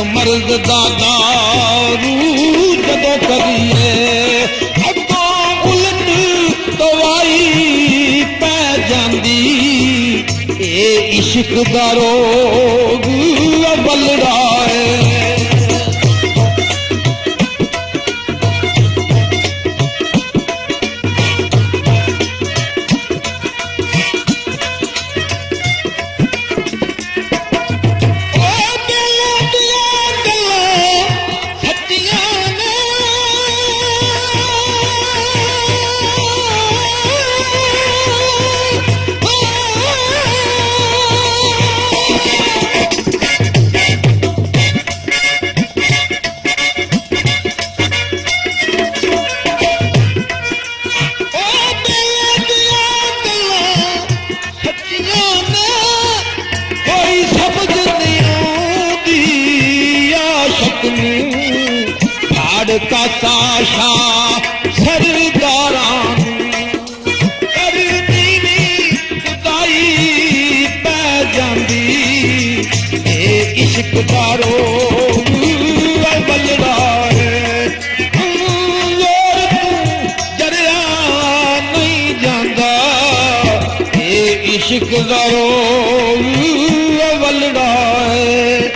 मर्द दा दारू जदों करिए अगों उलट दवाई पै जांदी ए इश्क दा रोग बलड़ा है। का साशा सरदारां करनी खुदाई पै जांदी ए इश्क दा रोग बलड़ा है। जोर तू जरिया नहीं जांदा ए इश्क दा रोग बलड़ा है।